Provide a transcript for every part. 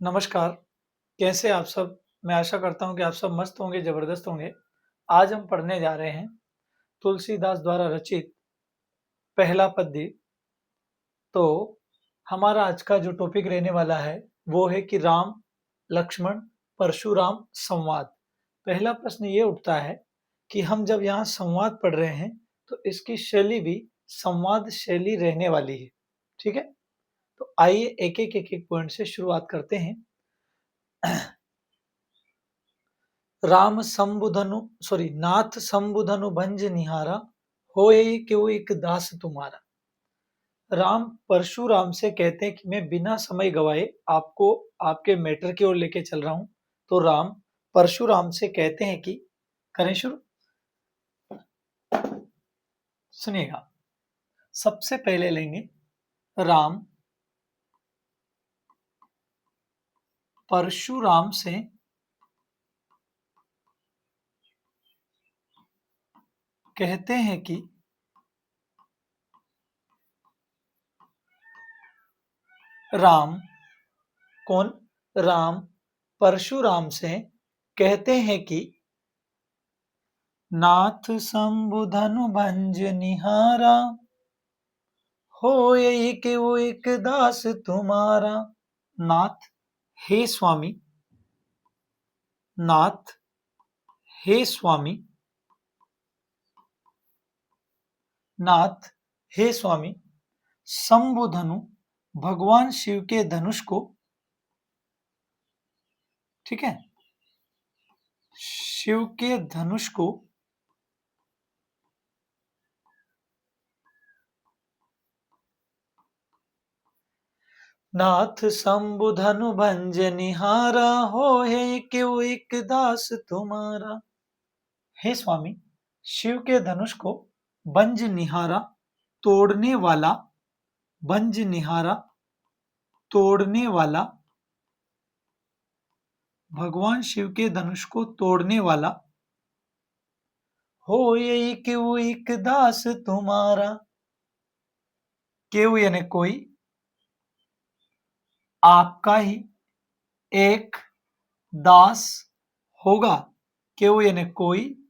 नमस्कार, कैसे आप सब? मैं आशा करता हूँ कि आप सब मस्त होंगे, ज़बरदस्त होंगे। आज हम पढ़ने जा रहे हैं तुलसीदास द्वारा रचित पहला पद्य। तो हमारा आज का जो टॉपिक रहने वाला है, वो है कि राम, लक्ष्मण, परशुराम संवाद। पहला प्रश्न ये उठता है कि हम जब यहाँ संवाद पढ़ रहे हैं, तो इसकी शैली भी संवाद शैली रहने वाली है। ठीक है? तो आइए एक-एक पॉइंट से शुरुआत करते हैं। राम संबुधनु नाथ संबुधनु भंज निहारा होए क्यों एक दास तुम्हारा। राम परशुराम से कहते हैं कि मैं बिना समय गवाए आपको आपके मैटर की ओर लेके चल रहा हूं। तो राम परशुराम से कहते हैं कि करें शुरू। सुनिएगा, सबसे पहले लेंगे राम परशुराम से कहते हैं कि राम कौन? राम परशुराम से कहते हैं कि नाथ संबुधनु भंज निहारा होए वो एक दास तुम्हारा। नाथ हे स्वामी, नाथ हे स्वामी, नाथ हे स्वामी, शंभुधनु भगवान शिव के धनुष को, ठीक है, शिव के धनुष को नाथ शंभुधनु भंज निहारा होए क्यों एक दास तुम्हारा। हे स्वामी, शिव के धनुष को भंज निहारा तोड़ने वाला, भंज निहारा तोड़ने वाला, भगवान शिव के धनुष को तोड़ने वाला हो यही क्यों एक दास तुम्हारा। क्यों यानी कोई, आपका ही एक दास होगा। क्यों यानी कोई,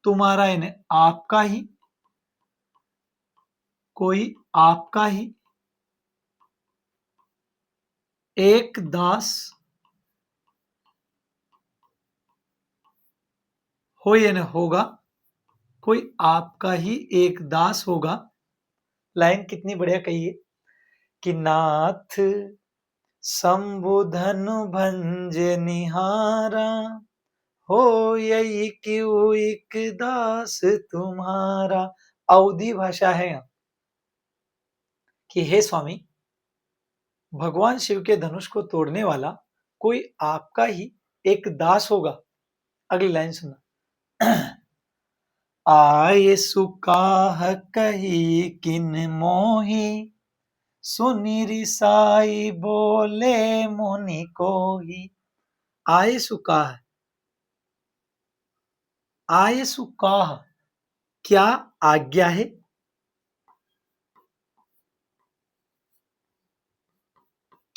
तुम्हारा यानी आपका ही, कोई आपका ही एक दास हो यानी होगा, कोई आपका ही एक दास होगा। लाइन कितनी बढ़िया कही है कि नाथ संबुधनु भंज निहारा हो यही क्यों एक दास तुम्हारा। अवधी भाषा है यहाँ कि हे स्वामी, भगवान शिव के धनुष को तोड़ने वाला कोई आपका ही एक दास होगा। अगली लाइन सुनना। आये सुकाह कही किन मोही सुनी रिसाई बोले मुनि को ही। आये सुकाह, आये सुकाह क्या आज्ञा है,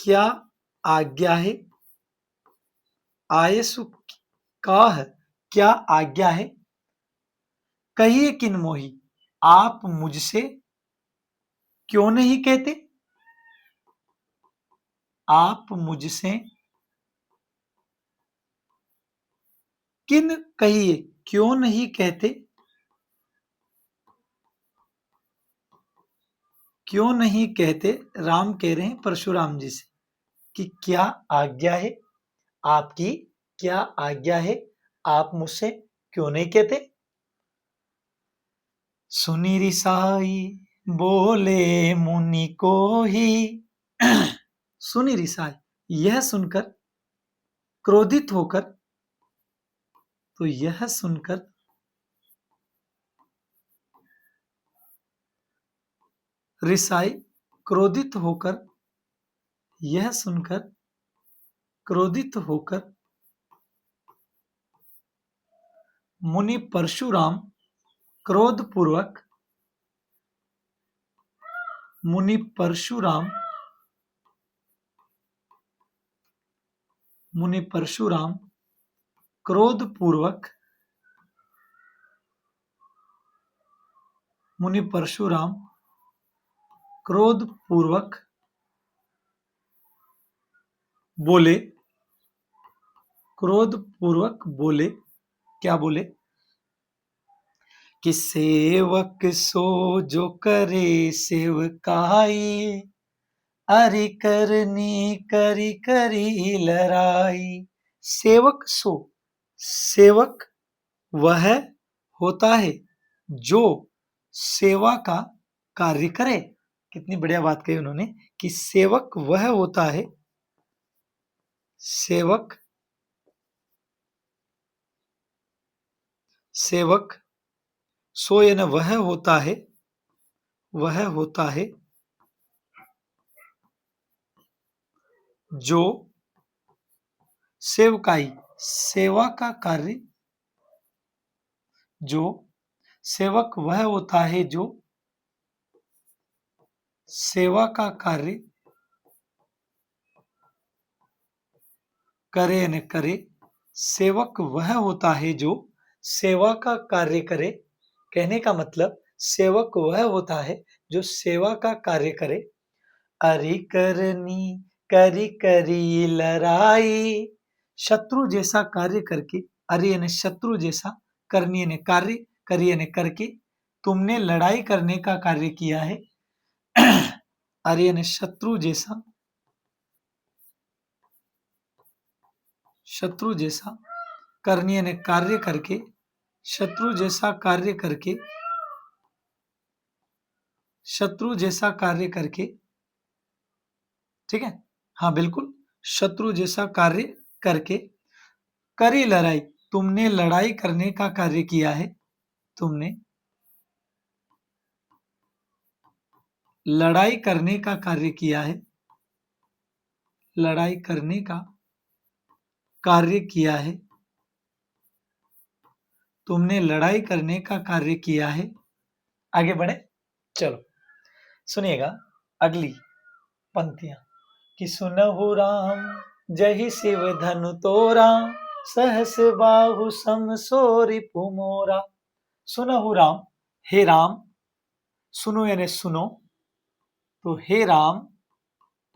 क्या आज्ञा है। आये सुकाह क्या आज्ञा है। कहिए किन मोही, आप मुझसे क्यों नहीं कहते, आप मुझसे किन कहिए क्यों नहीं कहते, क्यों नहीं कहते। राम कह रहे हैं परशुराम जी से कि क्या आज्ञा है, आपकी क्या आज्ञा है, आप मुझसे क्यों नहीं कहते। सुनी रिसाई बोले मुनि को ही। सुनी रिसाई, यह सुनकर, क्रोधित होकर, तो यह सुनकर, रिसाई क्रोधित होकर, यह सुनकर क्रोधित होकर मुनि परशुराम क्रोधपूर्वक, मुनि परशुराम मुनि परशुराम क्रोध पूर्वक मुनि परशुराम क्रोध पूर्वक बोले, क्रोध पूर्वक बोले, क्या बोले कि सेवक सो जो करे सेवकाई, अरि करनी करी करी लड़ाई। सेवक सो, सेवक वह होता है जो सेवा का कार्य करे। कितनी बढ़िया बात कही उन्होंने कि सेवक वह होता है, सेवक सेवक सो यानी वह होता है, वह होता है जो सेवकाई, सेवा का कार्य, जो सेवक वह होता है जो सेवा का कार्य करे न करे। सेवक वह होता है जो सेवा का कार्य करे। कहने का मतलब सेवक वह होता है जो सेवा का कार्य करे। अरि करनी करी करी लड़ाई, शत्रु जैसा कार्य करके, अरि यानी शत्रु जैसा, करनी यानी कार्य, करी यानी करके, तुमने लड़ाई करने का कार्य किया है। अरि यानी शत्रु जैसा, शत्रु जैसा, करनी यानी कार्य करके, शत्रु जैसा कार्य करके, शत्रु जैसा कार्य करके, ठीक है, हाँ बिल्कुल, शत्रु जैसा कार्य करके, करी लड़ाई, तुमने लड़ाई करने का कार्य किया है, तुमने लड़ाई करने का कार्य किया है, लड़ाई करने का कार्य किया है, तुमने लड़ाई करने का कार्य किया है। आगे बढ़े, चलो सुनिएगा अगली पंक्तियां कि सुनहु राम जहि शिव धनु तोरा, सहस बाहु सम सो रिपु मोरा। सुनहु राम, हे राम, सुनो यानी सुनो, तो हे राम,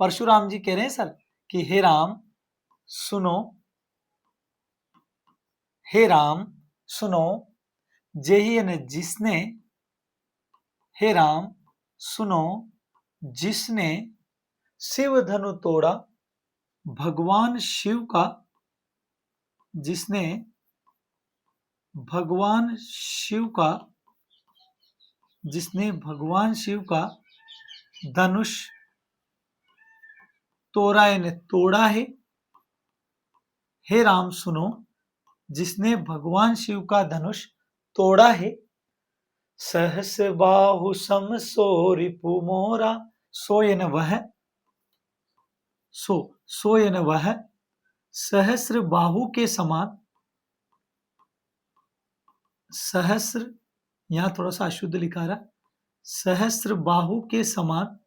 परशुराम जी कह रहे हैं सर कि हे राम सुनो, हे राम सुनो, जेहि यानी जिसने, हे राम सुनो जिसने शिव धनु तोड़ा, भगवान शिव का, जिसने भगवान शिव का, जिसने भगवान शिव का धनुष तोड़ा यानी तोड़ा है। हे राम सुनो, जिसने भगवान शिव का धनुष तोड़ा है। सहस बाहु सम सो रिपु मोरा, सो यानी वह, सो यानी वह, सहस्र बाहु के समान, सहस्र यहां थोड़ा सा अशुद्ध लिखा रहा, सहस्र बाहु के समान,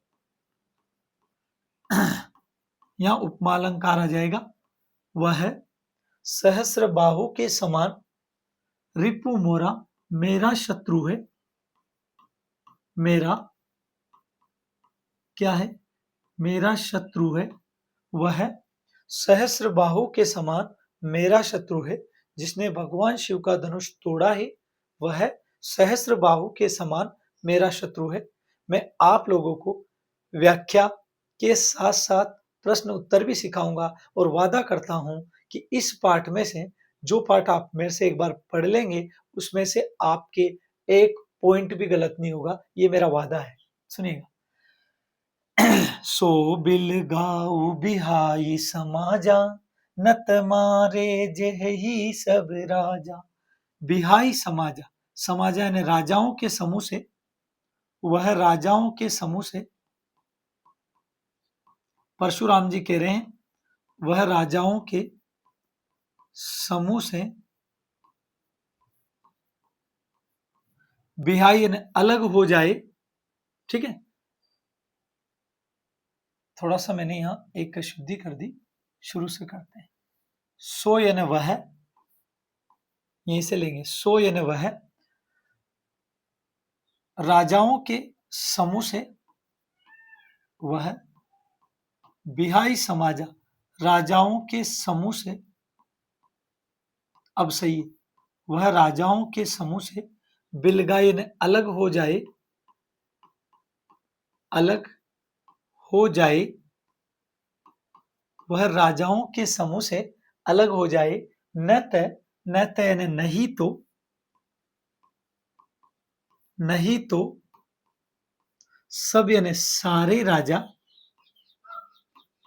यहां उपमालंकार आ जाएगा, वह सहस्र बाहु के समान, रिपु मोरा मेरा शत्रु है, मेरा क्या है, मेरा शत्रु है, वह सहस्र बाहु के समान मेरा शत्रु है, जिसने भगवान शिव का धनुष तोड़ा है, वह सहस्र बाहु के समान मेरा शत्रु है। मैं आप लोगों को व्याख्या के साथ साथ प्रश्न उत्तर भी सिखाऊंगा और वादा करता हूं कि इस पाठ में से जो पाठ आप मेरे से एक बार पढ़ लेंगे उसमें से आपके एक पॉइंट भी गलत नहीं होगा, ये मेरा वादा है। सुनिएगा, सो बिल गाऊ बिहाई समाजा, नत मारे जेहि सब राजा। बिहाई समाजा, समाजा यानी राजाओं के समूह से, वह राजाओं के समूह से, परशुराम जी कह रहे हैं वह राजाओं के समूह से, बिहाई यानी अलग हो जाए, ठीक है, थोड़ा सा मैंने यहां एक शुद्धि कर दी, शुरू से करते हैं। सो यानी वह, यहीं से लेंगे, सो यानी वह राजाओं के समूह से, वह बिहाई समाजा राजाओं के समूह से, अब सही है, वह राजाओं के समूह से बिलगाई यानी अलग हो जाए, अलग हो जाए, वह राजाओं के समूह से अलग हो जाए, न त यानी नहीं तो, नहीं तो सब यानी सारे राजा,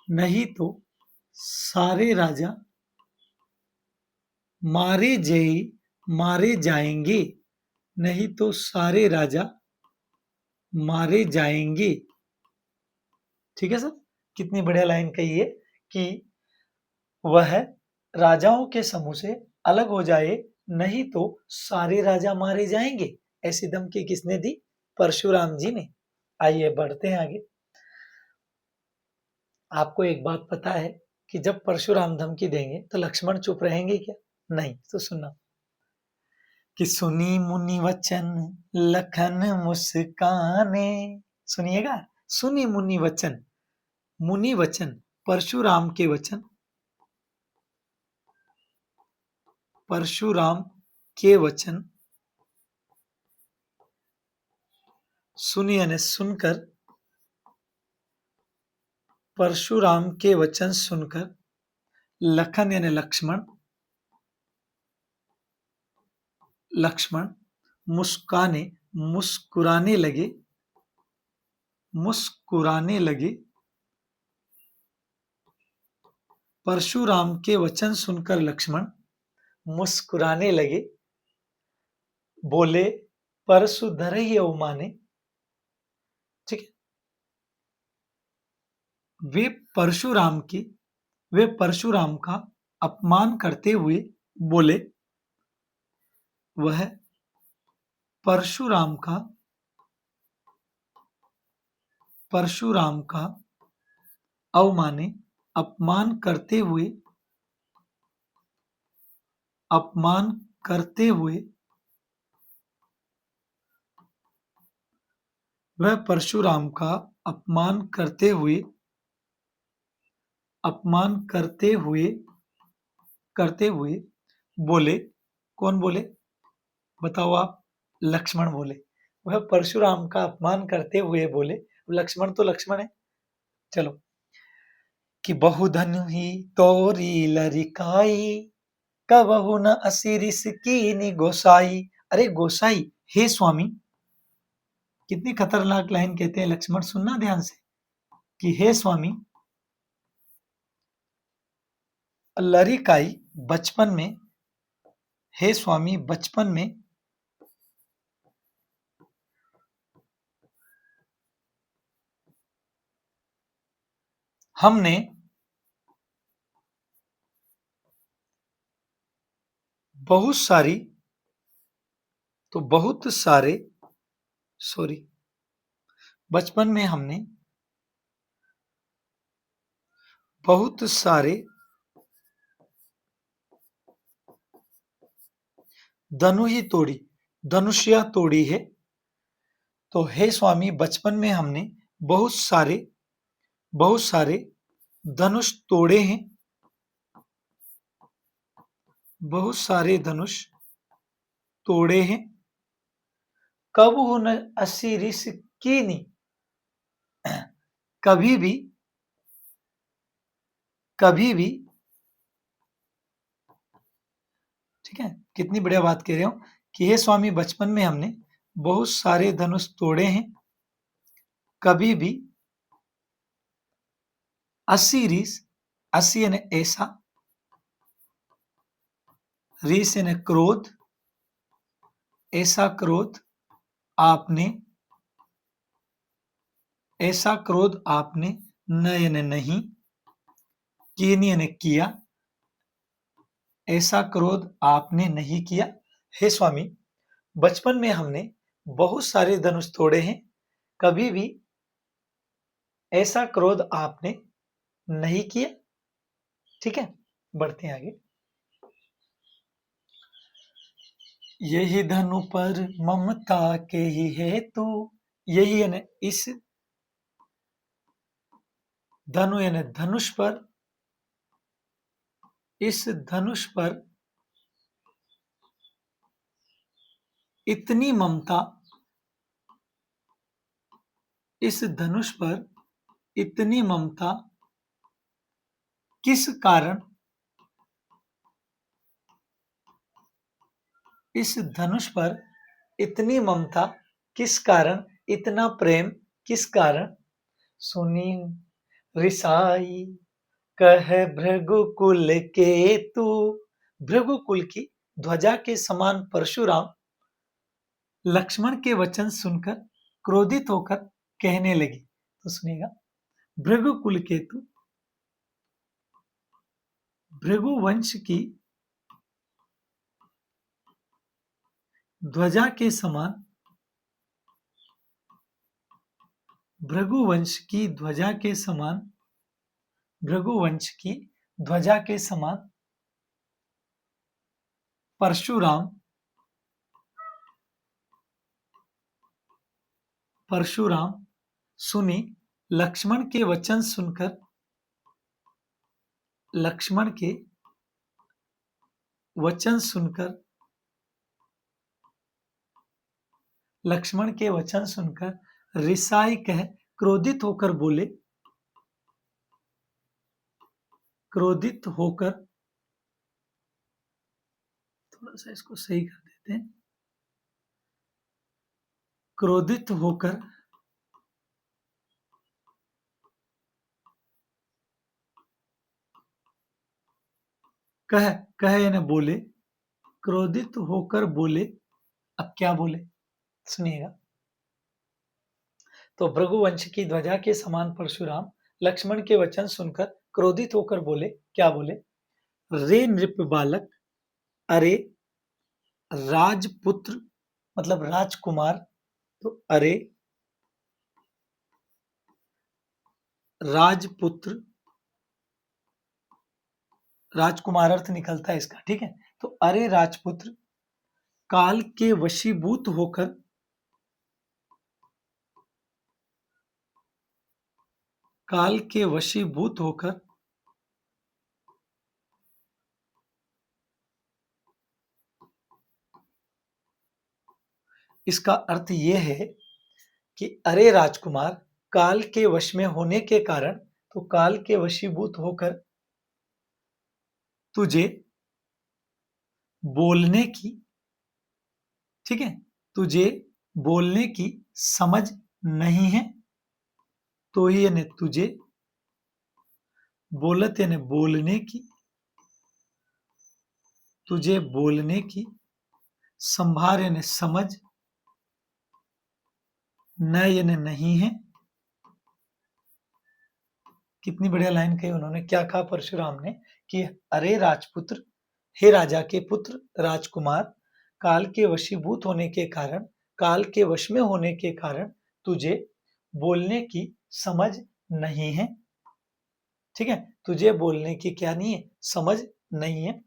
नहीं तो सारे राजा मारे जाएंगे, नहीं तो सारे राजा मारे जाएंगे। ठीक है सर, कितनी बढ़िया लाइन कही है कि वह राजाओं के समूह से अलग हो जाए, नहीं तो सारे राजा मारे जाएंगे। ऐसी धमकी किसने दी? परशुराम जी ने। आइए बढ़ते हैं आगे। आपको एक बात पता है कि जब परशुराम धमकी देंगे तो लक्ष्मण चुप रहेंगे क्या? नहीं। तो सुनना कि सुनी मुनि वचन लखन मुस्काने, सुनिएगा, सुनी मुनि वचन परशुराम के वचन, परशुराम के वचन सुनी यानी सुनकर, परशुराम के वचन सुनकर लखन यानी लक्ष्मण, लक्ष्मण मुस्कुराने लगे, मुस्कुराने लगे, परशुराम के वचन सुनकर लक्ष्मण मुस्कुराने लगे, बोले परशुधर ही माने। ठीक है, वे परशुराम का अपमान करते हुए बोले, वह परशुराम का अवमाने, अपमान करते हुए, अपमान करते हुए, वह परशुराम का अपमान करते हुए, अपमान करते हुए बोले। कौन बोले? बताओ आप। लक्ष्मण बोले। वह परशुराम का अपमान करते हुए बोले। लक्ष्मण तो लक्ष्मण है। चलो, कि बहुधनु ही तोरी लरिकाई, कबहु न असिरिस कीनी गोसाई। अरे गोसाई, हे स्वामी, कितनी खतरनाक लाइन कहते हैं लक्ष्मण, सुनना ध्यान से, कि हे स्वामी, लरिकाई बचपन में, हे स्वामी बचपन में हमने बहुत सारी, तो बहुत सारे, सॉरी, बचपन में हमने बहुत सारे धनु ही तोड़ी, धनुषिया तोड़ी है। तो हे स्वामी, बचपन में हमने बहुत सारे धनुष तोड़े हैं, बहुत सारे धनुष तोड़े हैं। कब न असिरिस कीनी, कभी भी, कभी भी, ठीक है, कितनी बढ़िया बात कह रहे हो, कि हे स्वामी बचपन में हमने बहुत सारे धनुष तोड़े हैं, कभी भी असिरिस, असी यानी ऐसा, रिस यानी क्रोध, ऐसा क्रोध आपने, ऐसा क्रोध आपने, न यानी नहीं, कीनी यानी किया, ऐसा क्रोध आपने नहीं किया। हे स्वामी, बचपन में हमने बहुत सारे धनुष तोड़े हैं, कभी भी ऐसा क्रोध आपने नहीं किया। ठीक है, बढ़ते हैं आगे। यही धनु पर ममता के ही हेतु, यही यानी इस धनु यानी धनुष पर, इस धनुष पर इतनी ममता, इस धनुष पर इतनी ममता किस कारण, इस धनुष पर इतनी ममता किस कारण, इतना प्रेम किस कारण, सुनी रिसाई कह भृगुकुल केतु, भृगुकुल की ध्वजा के समान परशुराम लक्ष्मण के वचन सुनकर क्रोधित होकर कहने लगी। तो सुनिएगा, भृगुकुल केतु भृगुवंश की ध्वजा के समान, भृगुवंश की ध्वजा के समान, भृगुवंश की ध्वजा के समान परशुराम, परशुराम सुनी लक्ष्मण के वचन सुनकर, लक्ष्मण के वचन सुनकर, लक्ष्मण के वचन सुनकर रिसाई कह क्रोधित होकर बोले, क्रोधित होकर, थोड़ा सा इसको सही कर देते हैं, क्रोधित होकर कह, कह यानी बोले, क्रोधित होकर बोले। अब क्या बोले सुनिएगा। तो भृगुवंश की ध्वजा के समान परशुराम लक्ष्मण के वचन सुनकर क्रोधित होकर बोले, क्या बोले, रे नृप बालक, अरे राजपुत्र मतलब राजकुमार, तो अरे राजपुत्र, राजकुमार अर्थ निकलता है इसका, ठीक है। तो अरे राजपुत्र, काल के वशीभूत होकर, काल के वशीभूत होकर इसका अर्थ यह है कि अरे राजकुमार, काल के वश में होने के कारण, तो काल के वशीभूत होकर तुझे बोलने की, ठीक है, तुझे बोलने की समझ नहीं है, तो ही यानी तुझे, बोलत यानी बोलने की, तुझे बोलने की, संभार यानी समझ, न यानी नहीं है। कितनी बढ़िया लाइन कही उन्होंने। क्या कहा परशुराम ने कि अरे राजपुत्र, हे राजा के पुत्र राजकुमार, काल के वशीभूत होने के कारण, काल के वश में होने के कारण तुझे बोलने की समझ नहीं है, ठीक है, तुझे बोलने की क्या नहीं है, समझ नहीं है।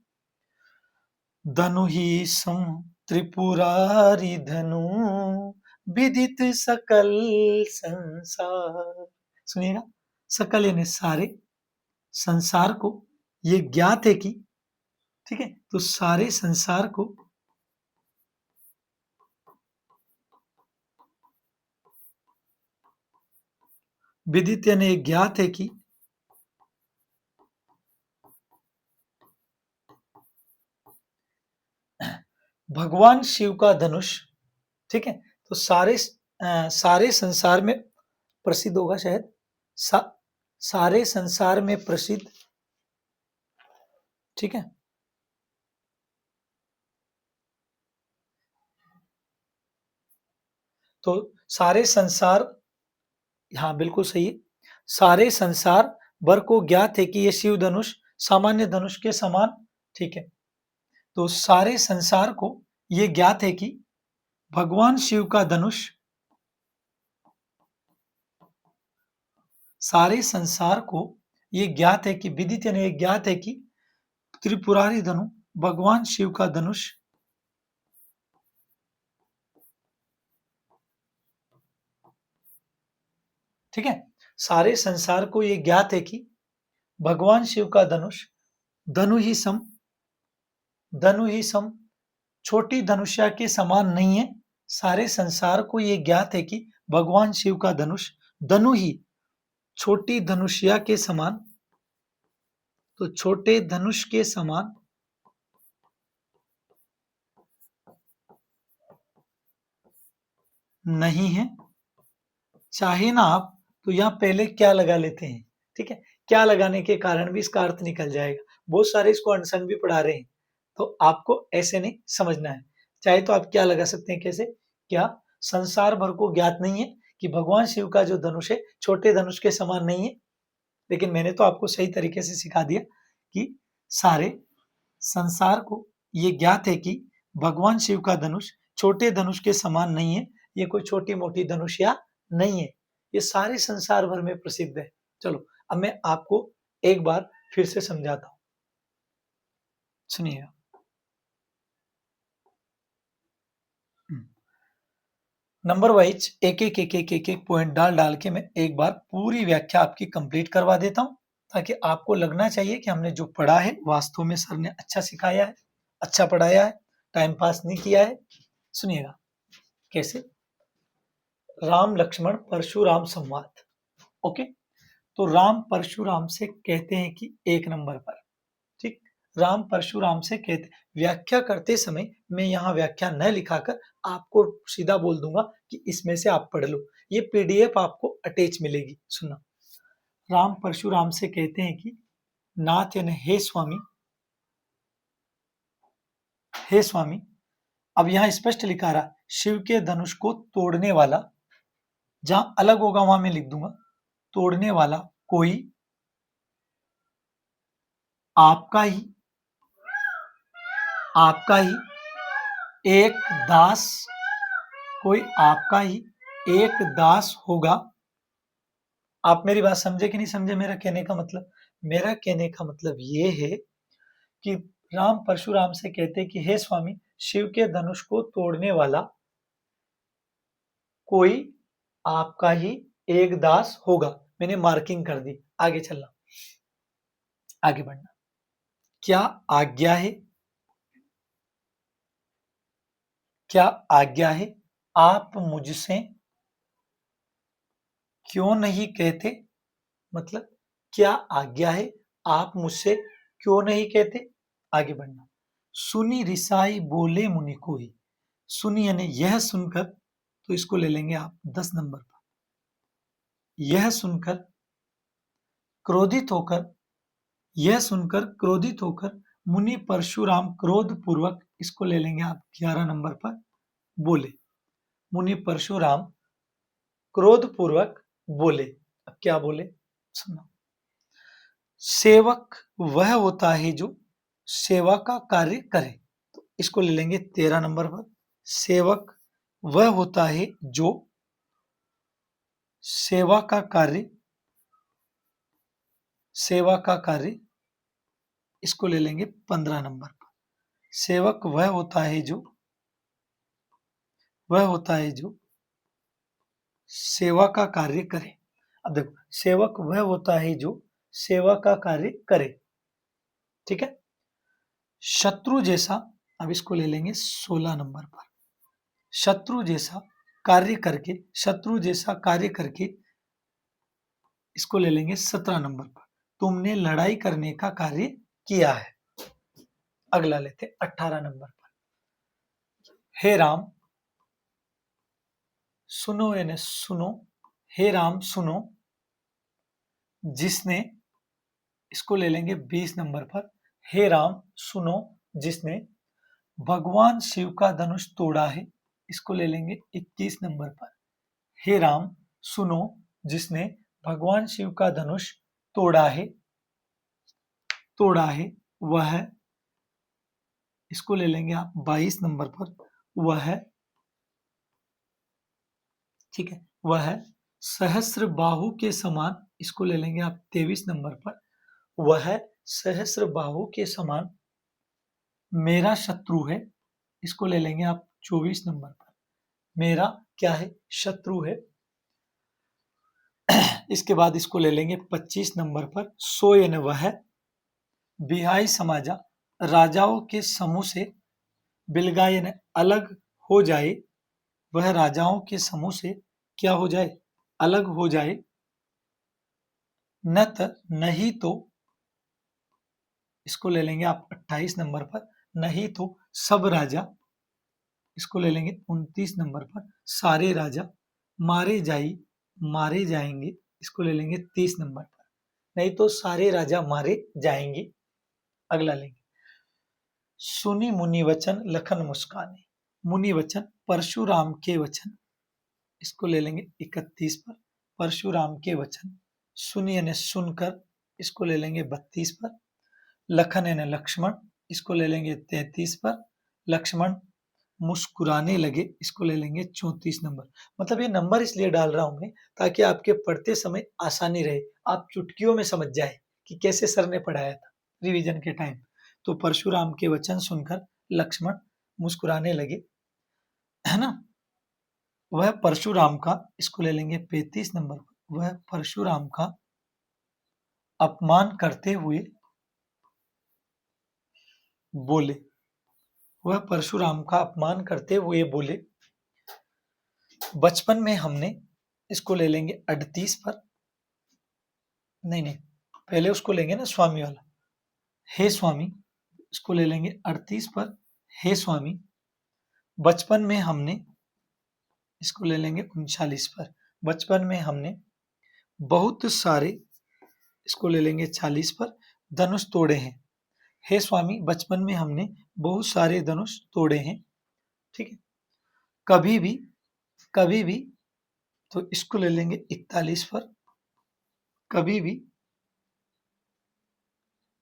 धनु ही सम त्रिपुरारी धनु, विदित सकल संसार, सुनिएगा, सकल यानी सारे, संसार को ये ज्ञात है कि, ठीक है, तो सारे संसार को विदित यानी ज्ञात है कि, भगवान शिव का धनुष, ठीक है, तो सारे संसार में प्रसिद्ध होगा शायद, सारे संसार में प्रसिद्ध, ठीक है, तो सारे संसार, हाँ बिल्कुल सही है, सारे संसार भर को ज्ञात है कि ये शिव धनुष सामान्य धनुष के समान, ठीक है, तो सारे संसार को ये ज्ञात है कि भगवान शिव का धनुष, सारे संसार को ये ज्ञात है कि, विदित यानी ज्ञात है कि त्रिपुरारी धनु भगवान शिव का धनुष ठीक है। सारे संसार को ये ज्ञात है कि भगवान शिव का धनुष धनु ही सम धनु ही सम छोटी धनुष्या के समान नहीं है। सारे संसार को ये ज्ञात है कि भगवान शिव का धनुष धनु ही छोटी धनुष्या के समान तो छोटे धनुष के समान नहीं है। चाहे ना आप तो यहां पहले क्या लगा लेते हैं, ठीक है। क्या लगाने के कारण भी इसका अर्थ निकल जाएगा। बहुत सारे इसको अनसन भी पढ़ा रहे हैं, तो आपको ऐसे नहीं समझना है। चाहे तो आप क्या लगा सकते हैं, कैसे, क्या संसार भर को ज्ञात नहीं है कि भगवान शिव का जो धनुष है छोटे धनुष के समान नहीं है। लेकिन मैंने तो आपको सही तरीके से सिखा दिया कि सारे संसार को ये ज्ञात है कि भगवान शिव का धनुष छोटे धनुष के समान नहीं है। ये कोई छोटी मोटी धनुषिया नहीं है, ये सारे संसार भर में प्रसिद्ध है। चलो अब मैं आपको एक बार फिर से समझाता हूं, सुनिएगा। नंबर वाइज एक एक पॉइंट डाल डाल के मैं एक बार पूरी व्याख्या आपकी कंप्लीट करवा देता हूं, ताकि आपको लगना चाहिए कि हमने जो पढ़ा है वास्तव में सर ने अच्छा सिखाया है, अच्छा पढ़ाया है, टाइम पास नहीं किया है। सुनिएगा कैसे। राम लक्ष्मण परशुराम संवाद। ओके, तो राम परशुराम से कहते हैं कि एक नंबर पर, ठीक, राम परशुराम से कहते, व्याख्या करते समय मैं यहाँ व्याख्या न लिखाकर आपको सीधा बोल दूंगा कि इसमें से आप पढ़ लो। ये पीडीएफ आपको अटैच मिलेगी। सुना, राम परशुराम से कहते हैं कि नाथ यानी हे स्वामी, हे स्वामी। अब यहाँ स्पष्ट लिखा रहा शिव के धनुष को तोड़ने वाला, जहां अलग होगा वहां मैं लिख दूंगा तोड़ने वाला कोई आपका ही एक दास, कोई आपका ही एक दास होगा। आप मेरी बात समझे कि नहीं समझे। मेरा कहने का मतलब, मेरा कहने का मतलब ये है कि राम परशुराम से कहते कि हे स्वामी, शिव के धनुष को तोड़ने वाला कोई आपका ही एक दास होगा। मैंने मार्किंग कर दी, आगे चलना, आगे बढ़ना। क्या आज्ञा है, क्या आज्ञा है, आप मुझसे क्यों नहीं कहते। मतलब क्या आज्ञा है, आप मुझसे क्यों नहीं कहते। आगे बढ़ना। सुनी रिसाई बोले मुनि को ही। सुनी यानी यह सुनकर, तो इसको ले लेंगे आप 10 नंबर पर। यह सुनकर क्रोधित होकर, यह सुनकर क्रोधित होकर मुनि परशुराम क्रोध पूर्वक, इसको ले लेंगे आप 11 नंबर पर, बोले। मुनि परशुराम क्रोध पूर्वक बोले। अब क्या बोले सुनो। सेवक वह होता है जो सेवा का कार्य करे, तो इसको ले लेंगे 13 नंबर पर। सेवक वह होता है जो सेवा का कार्य, सेवा का कार्य, इसको ले लेंगे 15 नंबर पर। सेवक वह होता है जो, वह होता है जो सेवा का कार्य करे। अब देखो, सेवक वह होता है जो सेवा का कार्य करे, ठीक है। शत्रु जैसा, अब इसको ले लेंगे 16 नंबर पर। शत्रु जैसा कार्य करके, शत्रु जैसा कार्य करके, इसको ले लेंगे 17 नंबर पर। तुमने लड़ाई करने का कार्य किया है। अगला लेते 18 नंबर पर। हे राम सुनो, यानी सुनो, हे राम सुनो, जिसने, इसको ले लेंगे 20 नंबर पर। हे राम सुनो, जिसने भगवान शिव का धनुष तोड़ा है, इसको ले लेंगे 21 नंबर पर। हे राम सुनो, जिसने भगवान शिव का धनुष तोड़ा है, तोड़ा है, वह, इसको ले लेंगे आप 22 नंबर पर। वह, ठीक है, वह सहस्त्र बाहु के समान, इसको ले लेंगे आप 23 नंबर पर। वह सहस्र बाहु के समान मेरा शत्रु है, इसको ले लेंगे आप 24 नंबर पर। मेरा क्या है? शत्रु है। इसके बाद इसको ले लेंगे 25 नंबर पर। सो यानी वह, बिहाई समाजा, राजाओं के समूह से, बिलगा यानी अलग हो जाए, वह राजाओं के समूह से क्या हो जाए? अलग हो जाए। नत नहीं तो, इसको ले लेंगे आप 28 नंबर पर। नहीं तो सब राजा, इसको ले लेंगे 29 नंबर पर। सारे राजा मारे जाएंगे, इसको ले लेंगे 30 नंबर पर। नहीं तो सारे राजा मारे जाएंगे, अगला लेंगे। सुनी मुनि वचन लखन मुस्काने, मुनि वचन परशुराम के वचन, इसको ले लेंगे 31 पर। परशुराम के वचन, सुनिए ने सुनकर, इसको ले लेंगे 32 पर। लखन यानी लक्ष्मण, इसको ले लेंगे 33 पर। लक्ष्मण मुस्कुराने लगे, इसको ले लेंगे 34 नंबर। मतलब ये नंबर इसलिए डाल रहा हूं मैं ताकि आपके पढ़ते समय आसानी रहे, आप चुटकियों में समझ जाए कि कैसे सर ने पढ़ाया था रिवीजन के टाइम। तो परशुराम के वचन सुनकर लक्ष्मण मुस्कुराने लगे, है ना। वह परशुराम का, इसको ले लेंगे 35 नंबर पर। वह परशुराम का अपमान करते हुए बोले, वह परशुराम का अपमान करते हुए बोले, बचपन में हमने, इसको ले लेंगे 38 पर। नहीं नहीं, पहले उसको लेंगे ना स्वामी वाला। हे स्वामी, इसको ले लेंगे 38 पर। हे स्वामी, बचपन में हमने, इसको ले लेंगे 39 पर। बचपन में हमने बहुत सारे, इसको ले लेंगे 40 पर, धनुष तोड़े हैं। हे स्वामी, बचपन में हमने बहुत सारे धनुष तोड़े हैं, ठीक है। कभी भी, तो इसको ले लेंगे 41 पर। कभी भी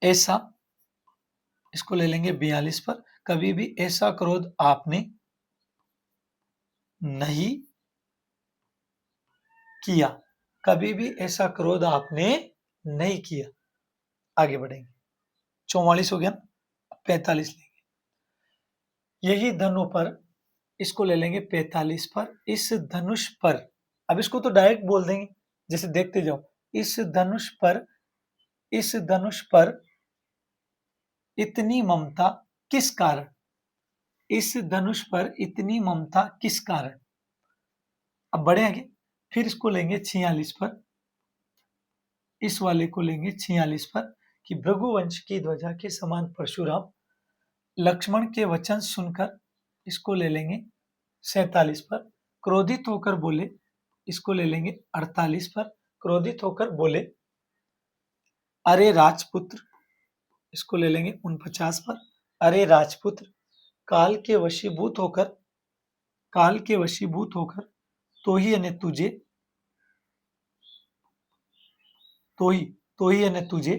ऐसा, इसको ले लेंगे 42 पर। कभी भी ऐसा क्रोध आपने नहीं किया, कभी भी ऐसा क्रोध आपने नहीं किया। आगे बढ़ेंगे। 44 हो गया ना, 45 लेंगे। यही धनु पर, इसको ले लेंगे 45 पर। इस धनुष पर, अब इसको तो डायरेक्ट बोल देंगे, जैसे देखते जाओ। इस धनुष पर, इस धनुष पर इतनी ममता किस कारण, इस धनुष पर इतनी ममता किस कारण। अब बढ़े आगे, फिर इसको लेंगे 46 पर। इस वाले को लेंगे 46 पर कि भृगुवंश की ध्वजा के समान परशुराम लक्ष्मण के वचन सुनकर, इसको ले लेंगे 47 पर। क्रोधित होकर बोले, इसको ले लेंगे 48 पर। क्रोधित होकर बोले, अरे राजपुत्र, इसको ले लेंगे 49 पर। अरे राजपुत्र, काल के वशीभूत होकर, काल के वशीभूत होकर तो ही यानी तुझे, तो ही यानी तुझे,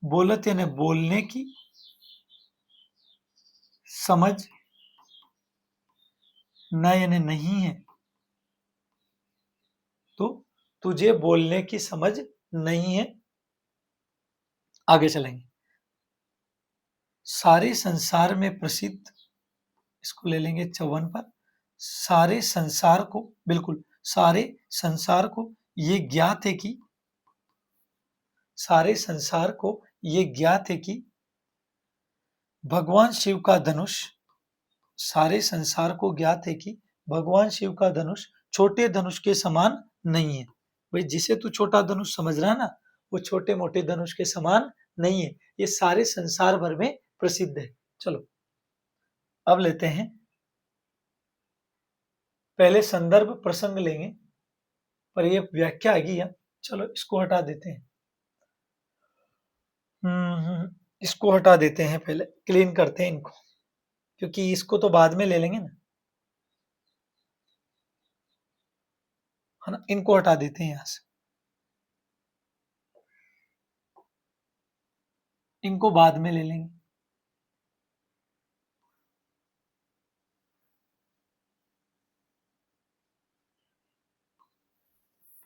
बोलत यानी बोलने की, समझ न यानी नहीं है, तो तुझे बोलने की समझ नहीं है। आगे चलेंगे। सारे संसार में प्रसिद्ध, इसको ले लेंगे 54 पर। सारे संसार को, बिल्कुल सारे संसार को ये ज्ञात है कि, सारे संसार को ये ज्ञात है कि भगवान शिव का धनुष, सारे संसार को ज्ञात है कि भगवान शिव का धनुष छोटे धनुष के समान नहीं है। भाई जिसे तू छोटा धनुष समझ रहा है ना, वो छोटे मोटे धनुष के समान नहीं है। ये सारे संसार भर में प्रसिद्ध है। चलो अब लेते हैं, पहले संदर्भ प्रसंग लेंगे, पर ये व्याख्या आ गई है। चलो इसको हटा देते हैं। इसको हटा देते हैं, पहले क्लीन करते हैं इनको, क्योंकि इसको तो बाद में ले लेंगे ना, है ना। इनको हटा देते हैं यहां से, इनको बाद में ले लेंगे।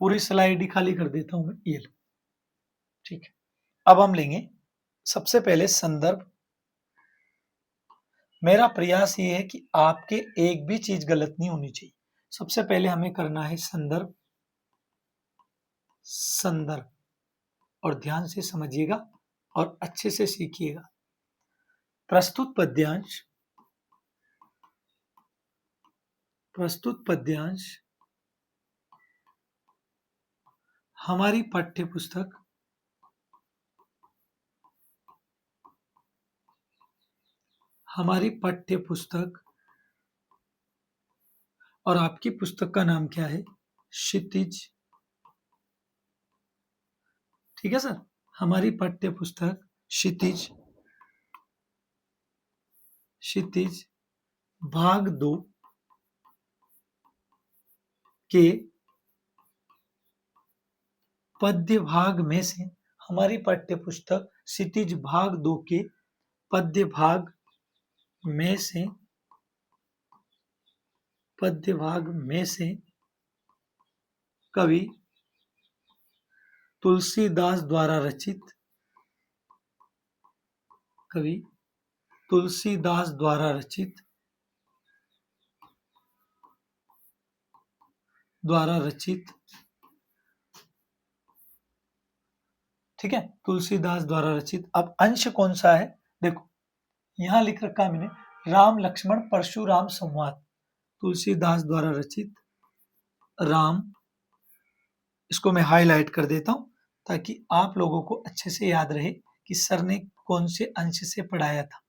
पूरी स्लाइड ही खाली कर देता हूं मैं, ये लो, ठीक है। अब हम लेंगे सबसे पहले संदर्भ। मेरा प्रयास ये है कि आपके एक भी चीज गलत नहीं होनी चाहिए। सबसे पहले हमें करना है संदर्भ, संदर्भ, और ध्यान से समझिएगा और अच्छे से सीखिएगा। प्रस्तुत पद्यांश, प्रस्तुत पद्यांश हमारी पाठ्यपुस्तक, हमारी पाठ्यपुस्तक, और आपकी पुस्तक का नाम क्या है? क्षितिज। ठीक है सर, हमारी पाठ्यपुस्तक क्षितिज, क्षितिज भाग 2 के पद्य भाग में से, हमारी पाठ्यपुस्तक क्षितिज भाग 2 के पद्य भाग में से, पद्य भाग में से कवि तुलसीदास द्वारा रचित, कवि तुलसीदास द्वारा रचित, द्वारा रचित, ठीक है, तुलसीदास द्वारा रचित। अब अंश कौन सा है? देखो यहां लिख रखा है मैंने, राम लक्ष्मण परशुराम संवाद, तुलसीदास द्वारा रचित राम, इसको मैं हाईलाइट कर देता हूं ताकि आप लोगों को अच्छे से याद रहे कि सर ने कौन से अंश से पढ़ाया था।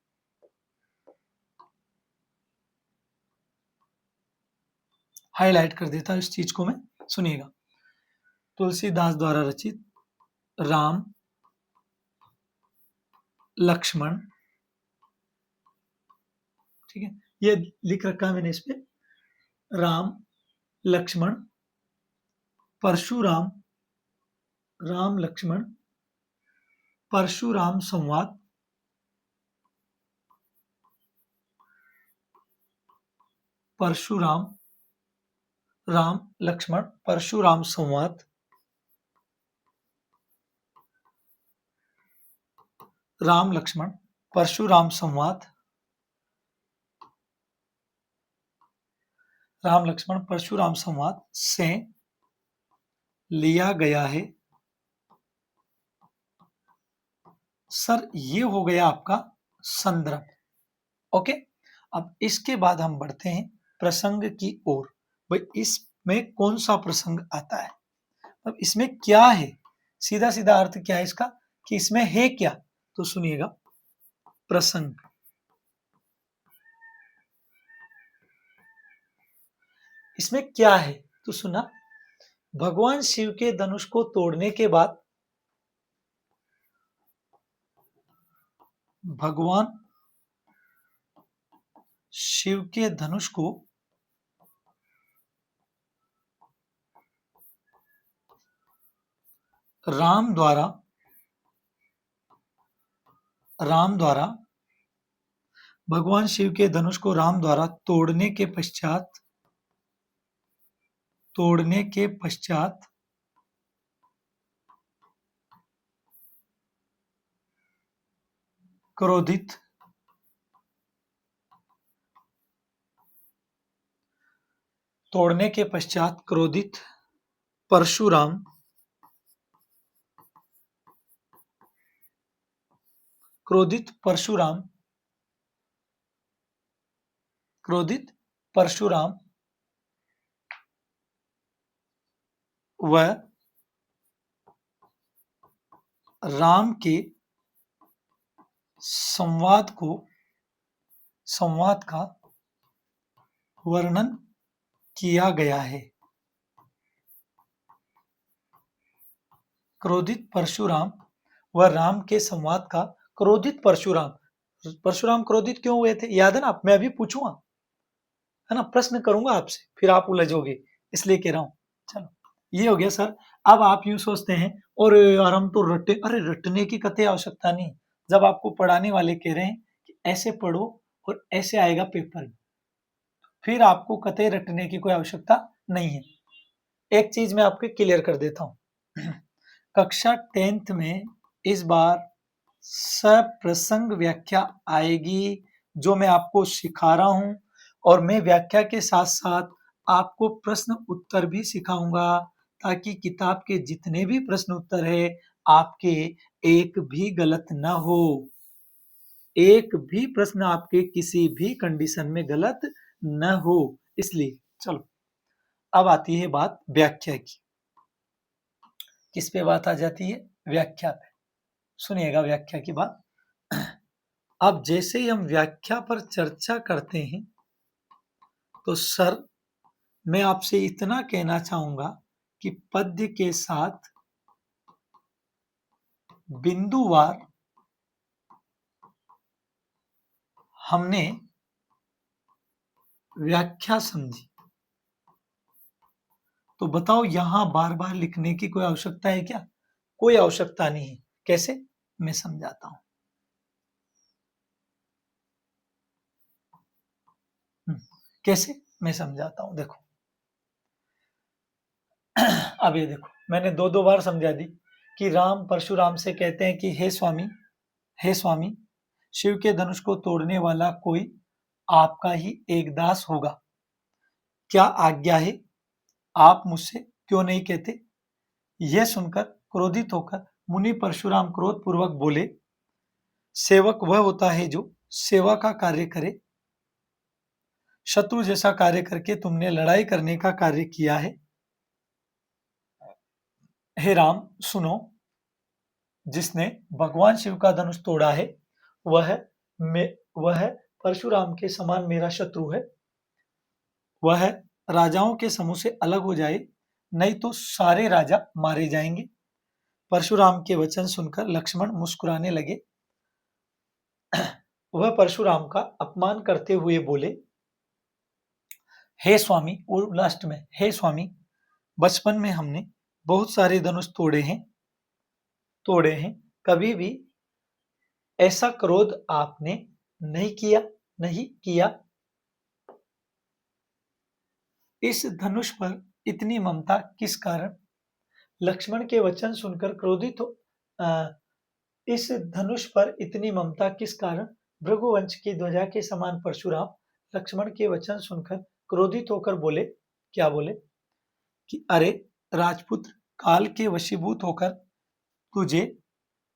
हाईलाइट कर देता हूं इस चीज को मैं, सुनिएगा। तुलसीदास द्वारा रचित राम लक्ष्मण, ठीक है, ये लिख रखा है मैंने इस पे, राम लक्ष्मण परशुराम, राम लक्ष्मण परशुराम संवाद, परशुराम, राम लक्ष्मण परशुराम संवाद, राम लक्ष्मण परशुराम संवाद, राम लक्ष्मण परशुराम संवाद से लिया गया है। सर ये हो गया आपका संदर्भ। ओके, अब इसके बाद हम बढ़ते हैं प्रसंग की ओर। भाई इसमें कौन सा प्रसंग आता है, अब इसमें क्या है, सीधा सीधा अर्थ क्या है इसका कि इसमें है क्या, तो सुनिएगा। प्रसंग, इसमें क्या है तो सुना, भगवान शिव के धनुष को तोड़ने के बाद, भगवान शिव के धनुष को राम द्वारा, राम द्वारा, भगवान शिव के धनुष को राम द्वारा तोड़ने के पश्चात, तोड़ने के पश्चात क्रोधित, तोड़ने के पश्चात क्रोधित परशुराम, क्रोधित परशुराम, क्रोधित परशुराम व राम के संवाद को, संवाद का वर्णन किया गया है। क्रोधित परशुराम व राम के संवाद का, क्रोधित परशुराम, परशुराम क्रोधित क्यों हुए थे याद है ना, मैं अभी पूछूंगा, है ना, प्रश्न करूंगा आपसे, फिर आप उलझोगे, इसलिए कह रहा हूं। चलो ये हो गया सर। अब आप यूं सोचते हैं और यार हम तो रटे, अरे रटने की कतई आवश्यकता नहीं, जब आपको पढ़ाने वाले कह रहे हैं कि ऐसे पढ़ो और ऐसे आएगा पेपर में, फिर आपको कतई रटने की कोई आवश्यकता नहीं है। एक चीज मैं आपको क्लियर कर देता हूं, कक्षा 10th में इस बार सप्रसंग व्याख्या आएगी जो मैं आपको सिखा रहा हूं, और मैं व्याख्या के साथ साथ आपको प्रश्न उत्तर भी सिखाऊंगा, ताकि किताब के जितने भी प्रश्न उत्तर है आपके एक भी गलत न हो। एक भी प्रश्न आपके किसी भी कंडीशन में गलत न हो, इसलिए चलो अब आती है बात व्याख्या की। किस पे बात आ जाती है? व्याख्या पे। सुनिएगा व्याख्या की बात। अब जैसे ही हम व्याख्या पर चर्चा करते हैं तो सर मैं आपसे इतना कहना चाहूंगा कि पद्य के साथ बिंदुवार हमने व्याख्या समझी, तो बताओ यहां बार बार लिखने की कोई आवश्यकता है क्या? कोई आवश्यकता नहीं है। कैसे? मैं समझाता हूं। कैसे? मैं समझाता हूं। देखो अब ये देखो, मैंने दो दो बार समझा दी कि राम परशुराम से कहते हैं कि हे स्वामी, शिव के धनुष को तोड़ने वाला कोई आपका ही एक दास होगा। क्या आज्ञा है? आप मुझसे क्यों नहीं कहते? यह सुनकर क्रोधित होकर मुनि परशुराम क्रोध पूर्वक बोले, सेवक वह होता है जो सेवा का कार्य करे। शत्रु जैसा कार्य करके तुमने लड़ाई करने का कार्य किया है। हे राम सुनो, जिसने भगवान शिव का धनुष तोड़ा है वह वह परशुराम के समान मेरा शत्रु है। वह राजाओं के समूह से अलग हो जाए, नहीं तो सारे राजा मारे जाएंगे। परशुराम के वचन सुनकर लक्ष्मण मुस्कुराने लगे। वह परशुराम का अपमान करते हुए बोले, हे स्वामी, और लास्ट में हे स्वामी, बचपन में हमने बहुत सारे धनुष तोड़े हैं, कभी भी ऐसा क्रोध आपने नहीं किया। इस धनुष पर इतनी ममता किस कारण? लक्ष्मण के वचन सुनकर क्रोधित हो इस धनुष पर इतनी ममता किस कारण? भृगुवंश की ध्वजा के समान परशुराम लक्ष्मण के वचन सुनकर क्रोधित होकर बोले, क्या बोले? कि अरे राजपुत्र, काल के वशीभूत होकर तुझे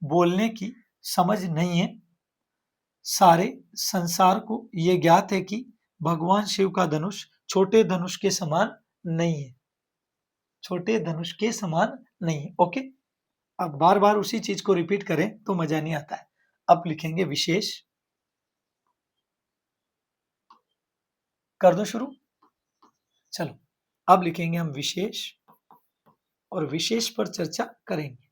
बोलने की समझ नहीं है। सारे संसार को ये ज्ञात है कि भगवान शिव का धनुष छोटे धनुष के समान नहीं है। छोटे धनुष के समान नहीं है। ओके, अब बार बार उसी चीज को रिपीट करें तो मजा नहीं आता है। अब लिखेंगे विशेष। कर दो शुरू। चलो अब लिखेंगे हम विशेष, और विशेष पर चर्चा करेंगे।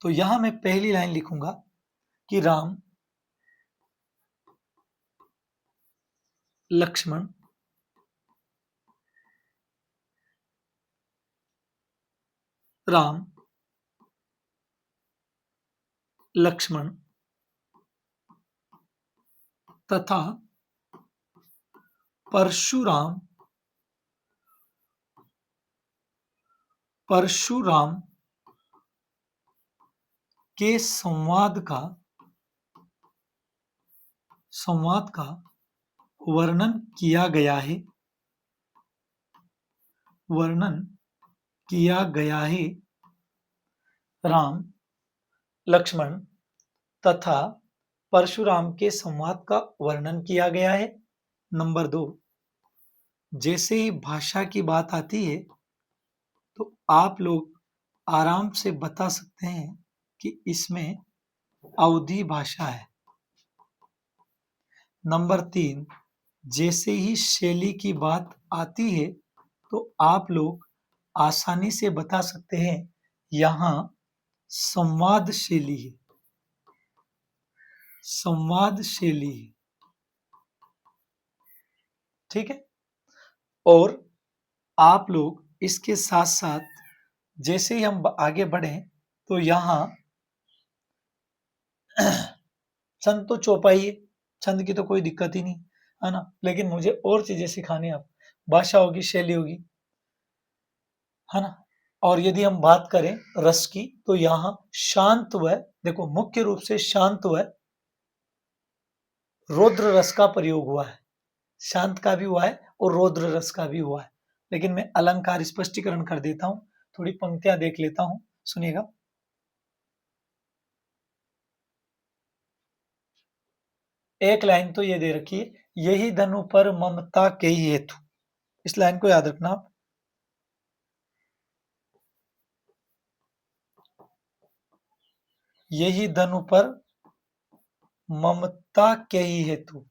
तो यहां मैं पहली लाइन लिखूंगा कि राम लक्ष्मण राम लक्ष्मण तथा परशुराम के संवाद का वर्णन किया गया है। राम लक्ष्मण तथा परशुराम के संवाद का वर्णन किया गया है। नंबर 2, जैसे ही भाषा की बात आती है तो आप लोग आराम से बता सकते हैं कि इसमें अवधी भाषा है। नंबर 3, जैसे ही शैली की बात आती है तो आप लोग आसानी से बता सकते हैं यहाँ संवाद शैली है। ठीक है। और आप लोग इसके साथ साथ जैसे ही हम आगे बढ़े तो यहाँ छंद तो चौपाई है, छंद की तो कोई दिक्कत ही नहीं है ना, लेकिन मुझे और चीजें सिखानी है। आप भाषा होगी, शैली होगी, है ना, और यदि हम बात करें रस की तो यहां शांत व, देखो मुख्य रूप से शांत व रौद्र रस का प्रयोग हुआ है। शांत का भी हुआ है और रौद्र रस का भी हुआ है। लेकिन मैं अलंकार स्पष्टीकरण कर देता हूं, थोड़ी पंक्तियां देख लेता हूं, सुनिएगा। एक लाइन तो ये दे रखी है, यही धनु पर ममता के ही हेतु। इस लाइन को याद रखना आप। यही धनु पर ममता के ही हेतु,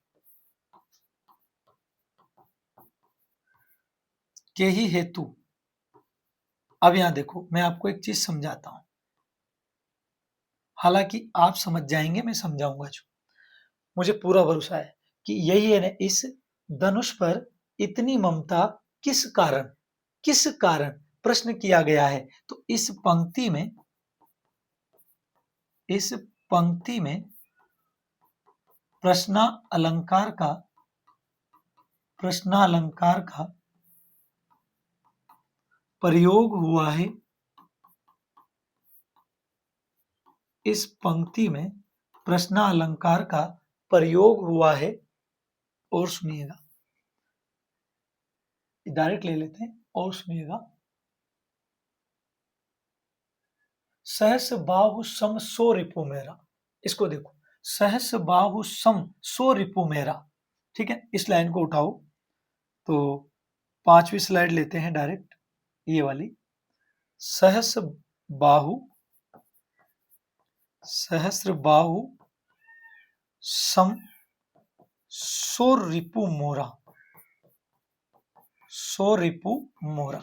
के ही हेतु। अब यहां देखो, मैं आपको एक चीज समझाता हूं, हालांकि आप समझ जाएंगे, मैं समझाऊंगा जो, मुझे पूरा भरोसा है कि यही है ना, इस धनुष पर इतनी ममता किस कारण, किस कारण प्रश्न किया गया है। तो इस पंक्ति में प्रश्नालंकार का, प्रश्नालंकार का प्रयोग हुआ है। इस पंक्ति में प्रश्नालंकार का प्रयोग हुआ है। और सुनिएगा, डायरेक्ट ले लेते हैं और सुनिएगा। सहस बाहु सम सो रिपु मेरा, इसको देखो, सहस बाहु सम सो रिपु मेरा। ठीक है, इस लाइन को उठाओ तो पांचवी स्लाइड लेते हैं डायरेक्ट, ये वाली। सहस बाहु, सहस्र बाहु सम सो रिपु मोरा, सो रिपु मोरा।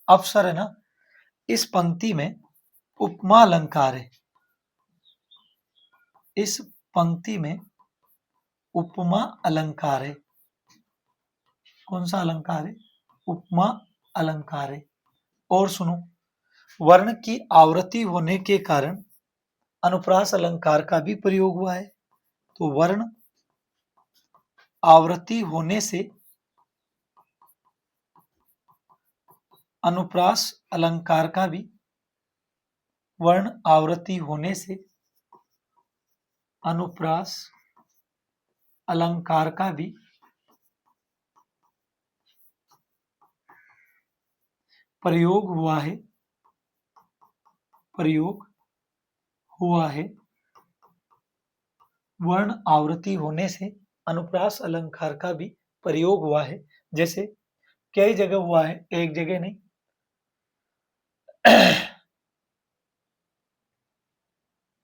अवसर है ना, इस पंक्ति में उपमा अलंकार है। इस पंक्ति में उपमा अलंकार है। कौन सा अलंकार है? उपमा अलंकार है। और सुनो, वर्ण की आवृत्ति होने के कारण अनुप्रास अलंकार का भी प्रयोग हुआ है। तो वर्ण आवृत्ति होने से अनुप्रास अलंकार का भी, वर्ण आवृत्ति होने से अनुप्रास अलंकार का भी प्रयोग हुआ है, प्रयोग हुआ है। वर्ण आवृत्ति होने से अनुप्रास अलंकार का भी प्रयोग हुआ है। जैसे कई जगह हुआ है, एक जगह नहीं।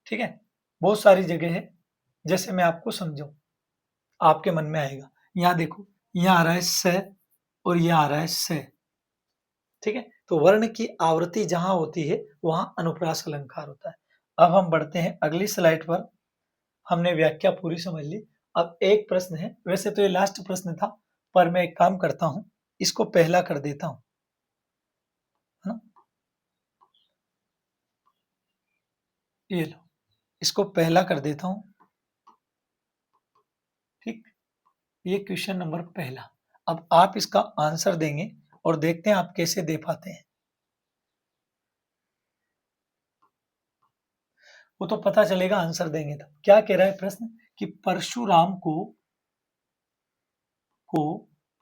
ठीक है, बहुत सारी जगह है। जैसे मैं आपको समझाऊं, आपके मन में आएगा। यहां देखो, यहां आ रहा है स और यहां आ रहा है स। ठीक है, तो वर्ण की आवृत्ति जहां होती है वहां अनुप्रास अलंकार होता है। अब हम बढ़ते हैं अगली स्लाइड पर। हमने व्याख्या पूरी समझ ली। अब एक प्रश्न है, वैसे तो ये लास्ट प्रश्न था, पर मैं एक काम करता हूं, इसको पहला कर देता हूं, है ना। ये लो, इसको पहला कर देता हूं। ठीक, ये क्वेश्चन नंबर पहला। अब आप इसका आंसर देंगे और देखते हैं आप कैसे दे पाते हैं। वो तो पता चलेगा आंसर देंगे तब। क्या कह रहा है प्रश्न कि परशुराम को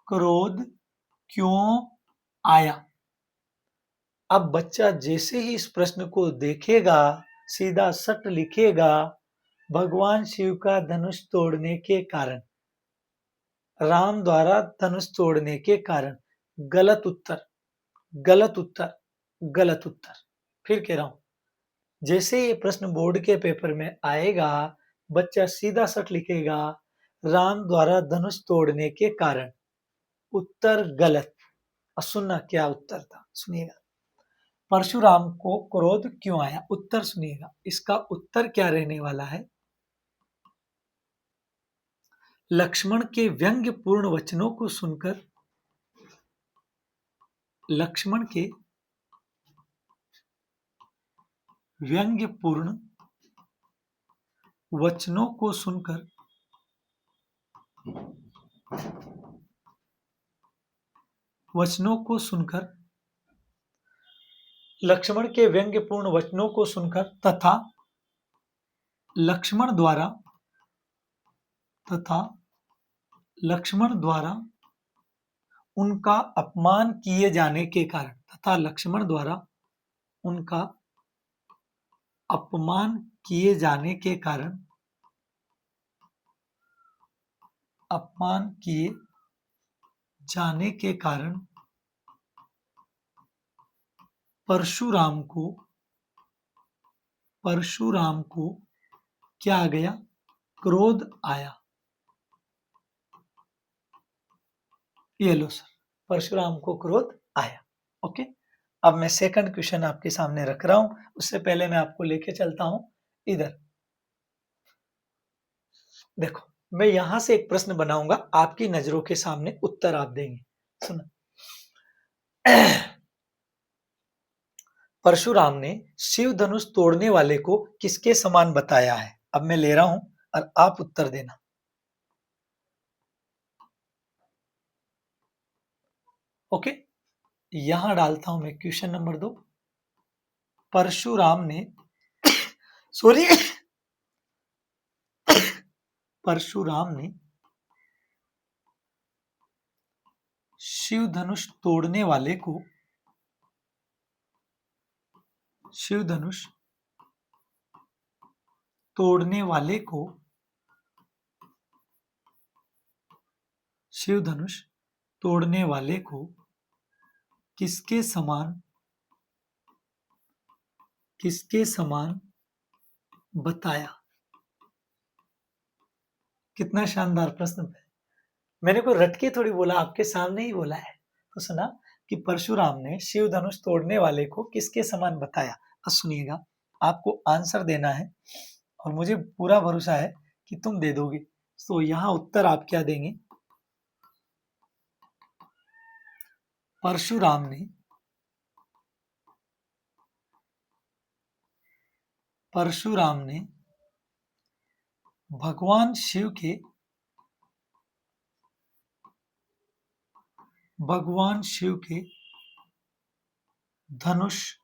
क्रोध क्यों आया। अब बच्चा जैसे ही इस प्रश्न को देखेगा, सीधा सट लिखेगा, भगवान शिव का धनुष तोड़ने के कारण, राम द्वारा धनुष तोड़ने के कारण। गलत उत्तर, गलत उत्तर, गलत उत्तर। फिर कह रहा हूं, जैसे ये प्रश्न बोर्ड के पेपर में आएगा, बच्चा सीधा सट लिखेगा, राम द्वारा धनुष तोड़ने के कारण। उत्तर गलत। और सुनना क्या उत्तर था, सुनिएगा। परशुराम को क्रोध क्यों आया, उत्तर सुनिएगा। इसका उत्तर क्या रहने वाला है? लक्ष्मण के व्यंग्यपूर्ण वचनों को सुनकर, लक्ष्मण के व्यंग्यपूर्ण वचनों को सुनकर, वचनों को सुनकर लक्ष्मण के व्यंग्यपूर्ण वचनों को सुनकर तथा लक्ष्मण द्वारा उनका अपमान किए जाने के कारण उनका अपमान किए जाने के कारण परशुराम को क्या आ गया? क्रोध आया। ये लो सर, परशुराम को क्रोध आया। ओके, अब मैं सेकंड क्वेश्चन आपके सामने रख रहा हूं। उससे पहले मैं आपको लेके चलता हूं इधर। देखो, मैं यहां से एक प्रश्न बनाऊंगा, आपकी नजरों के सामने उत्तर आप देंगे। सुनो। परशुराम ने शिव धनुष तोड़ने वाले को किसके समान बताया है? अब मैं ले रहा हूं और आप उत्तर देना। ओके, यहां डालता हूं मैं क्वेश्चन नंबर 2। परशुराम ने सॉरी परशुराम ने शिव धनुष तोड़ने वाले को किसके समान बताया? कितना शानदार प्रश्न है। मैंने कोई रट के थोड़ी बोला, आपके सामने ही बोला है। तो सुना कि परशुराम ने शिव धनुष तोड़ने वाले को किसके समान बताया। अब सुनिएगा, आपको आंसर देना है और मुझे पूरा भरोसा है कि तुम दे दोगे। तो यहां उत्तर आप क्या देंगे? परशुराम ने भगवान शिव के धनुष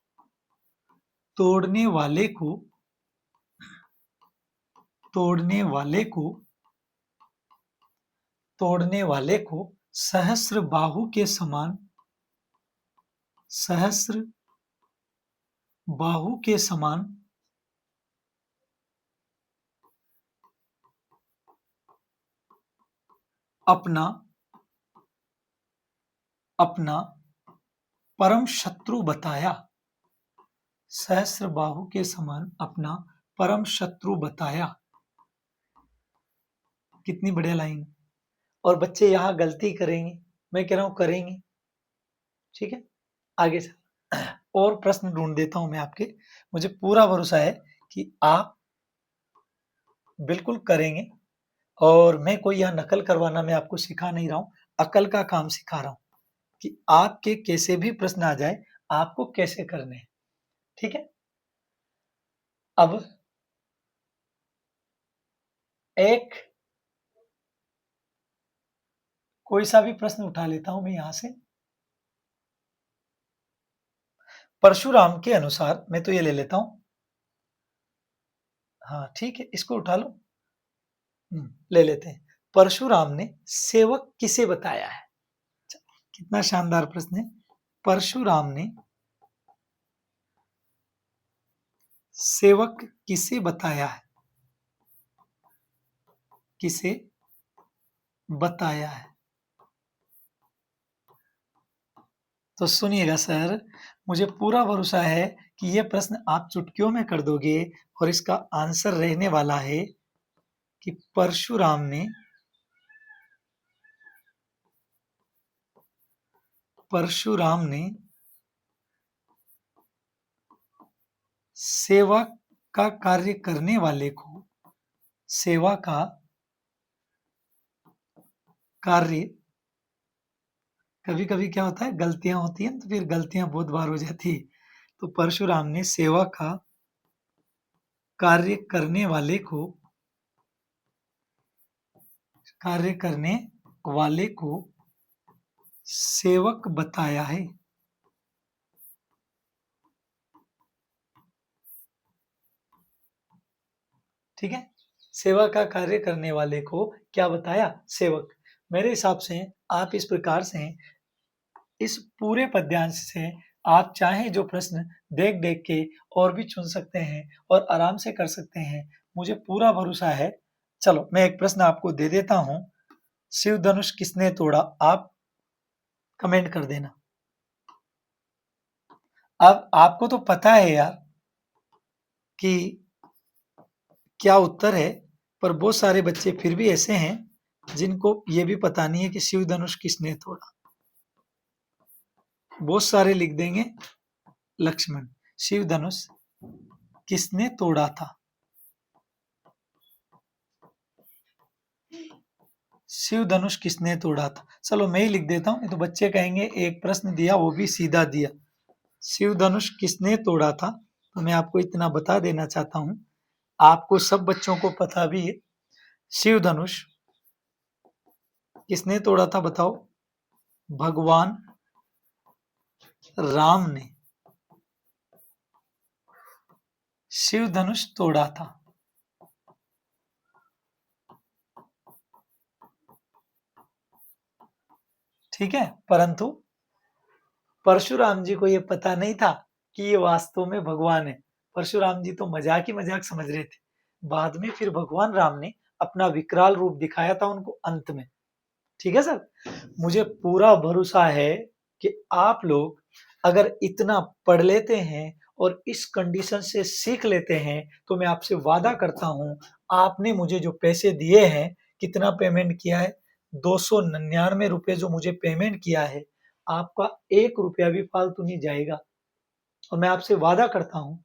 तोड़ने वाले को सहस्र बाहु के समान अपना परम शत्रु बताया। सहस्र बाहु के समान अपना परम शत्रु बताया। कितनी बढ़िया लाइन। और बच्चे यहां गलती करेंगे, मैं कह रहा हूं करेंगे। ठीक है, आगे चल और प्रश्न ढूंढ देता हूं मैं आपके। मुझे पूरा भरोसा है कि आप बिल्कुल करेंगे और मैं कोई यहां नकल करवाना मैं आपको सिखा नहीं रहा हूं, अकल का काम सिखा रहा हूं कि आपके कैसे भी प्रश्न आ जाए आपको कैसे करने हैं। ठीक है, अब एक कोई सा भी प्रश्न उठा लेता हूं मैं यहां से। परशुराम के अनुसार मैं तो ये ले लेता हूं। हाँ ठीक है, इसको उठा लो। ले लेते हैं। परशुराम ने सेवक किसे बताया है? कितना शानदार प्रश्न है। परशुराम ने सेवक किसे बताया है? तो सुनिएगा सर, मुझे पूरा भरोसा है कि ये प्रश्न आप चुटकियों में कर दोगे और इसका आंसर रहने वाला है कि परशुराम ने सेवा का कार्य करने वाले को सेवा का कार्य, कभी कभी क्या होता है गलतियां होती हैं तो फिर गलतियां बहुत बार हो जाती है। तो परशुराम ने सेवा का कार्य करने वाले को सेवक बताया है। ठीक है। सेवा का कार्य करने वाले को क्या बताया? सेवक। मेरे हिसाब से आप इस प्रकार से इस पूरे पद्यांश से आप चाहें जो प्रश्न देख-देख के और भी चुन सकते हैं और आराम से कर सकते हैं। मुझे पूरा भरोसा है। चलो मैं एक प्रश्न आपको दे देता हूँ। शिव धनुष किसने तोड़ा? आप कमेंट कर देना। अब आपको तो पता है यार कि क्या उत्तर है, पर बहुत सारे बच्चे फिर भी ऐसे हैं जिनको ये भी पता नहीं है कि शिव धनुष किसने तोड़ा। बहुत सारे लिख देंगे लक्ष्मण। शिव धनुष किसने तोड़ा था? शिव धनुष किसने तोड़ा था? चलो मैं ही लिख देता हूँ, नहीं तो बच्चे कहेंगे एक प्रश्न दिया वो भी सीधा दिया। शिव धनुष किसने तोड़ा था? तो मैं आपको इतना बता देना चाहता हूँ, आपको सब बच्चों को पता भी है। शिव धनुष किसने तोड़ा था बताओ? भगवान राम ने शिव धनुष तोड़ा था। ठीक है, परंतु परशुराम जी को ये पता नहीं था कि ये वास्तव में भगवान है। परशुराम जी तो मजाक ही मजाक समझ रहे थे। बाद में फिर भगवान राम ने अपना विकराल रूप दिखाया था उनको अंत में। ठीक है सर? मुझे पूरा भरोसा है कि आप लोग अगर इतना पढ़ लेते हैं और इस कंडीशन से सीख लेते हैं, तो मैं आपसे वादा करता हूँ, आपने मुझे जो पैसे दिए हैं, कितना पेमेंट किया है? 299 रुपए जो मुझे पेमेंट किया है, आपका 1 रुपया भी फालतू नहीं जाएगा। और मैं आपसे वादा करता हूँ,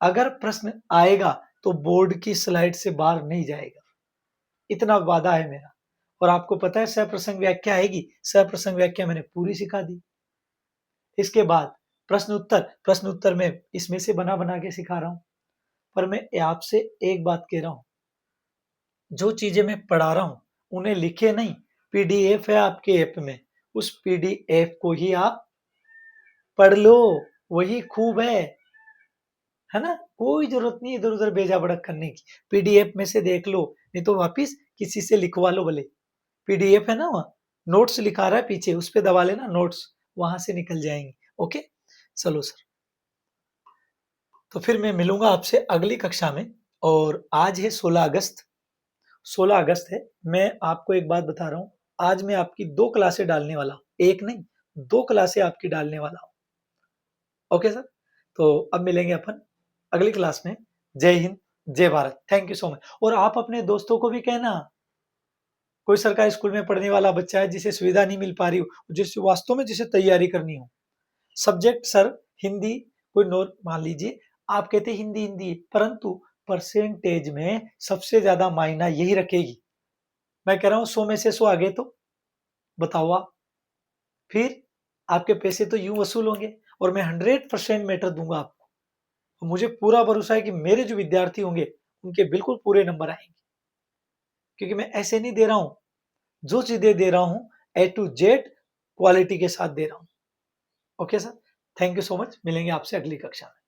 अगर प्रश्न आएगा तो बोर्ड की स्लाइड से बाहर नहीं जाएगा। इतना वादा है मेरा। और आपको पता है सप्रसंग व्याख्या आएगी, सप्रसंग व्याख्या मैंने पूरी सिखा दी। इसके बाद प्रश्न उत्तर में इसमें से बना के सिखा रहा हूं। पर मैं आपसे एक बात कह रहा हूं, जो चीजें मैं पढ़ा रहा हूं उन्हें लिखे नहीं, पीडीएफ है आपके ऐप में, उस पीडीएफ को ही आप पढ़ लो, वही खूब है ना? कोई जरूरत नहीं इधर उधर भेजा भड़क करने की। पीडीएफ में से देख लो, नहीं तो वापिस किसी से लिखवा लो भले। पीडीएफ है ना, वहां नोट्स लिखा रहा है पीछे, उस पर दबा लेना नोट्स, वहां से निकल जाएंगे। ओके, चलो सर। तो फिर मैं मिलूंगा आपसे अगली कक्षा में। और आज है 16 अगस्त। 16 अगस्त है। मैं आपको एक बात बता रहा हूँ, आज मैं आपकी 2 क्लासें डालने वाला हूँ, एक नहीं 2 क्लासें आपकी डालने वाला हूँ। ओके सर, तो अब मिलेंगे अपन अगली क्लास में। जय हिंद, जय Bharat. Thank you so much. और आप अपने दोस्तों को भी कहना, कोई सरकारी स्कूल में पढ़ने वाला बच्चा है जिसे सुविधा नहीं मिल पा रही हो, जिसे वास्तव में जिसे तैयारी करनी हो, सब्जेक्ट सर हिंदी, कोई नोट मान लीजिए आप कहते हिंदी हिंदी, परंतु परसेंटेज में सबसे ज्यादा मायना यही रखेगी। मैं कह रहा हूं 100 में से 100 आ गए तो बताओ आप, फिर आपके पैसे तो यूं वसूल होंगे और मैं 100% मैटर दूंगा आपको। तो मुझे पूरा भरोसा है कि मेरे जो विद्यार्थी होंगे उनके बिल्कुल पूरे नंबर आएंगे, क्योंकि मैं ऐसे नहीं दे रहा हूं, जो चीजें दे रहा हूं ए टू जेड क्वालिटी के साथ दे रहा हूं। Okay sir, thank you so much. मिलेंगे आपसे अगली कक्षा में।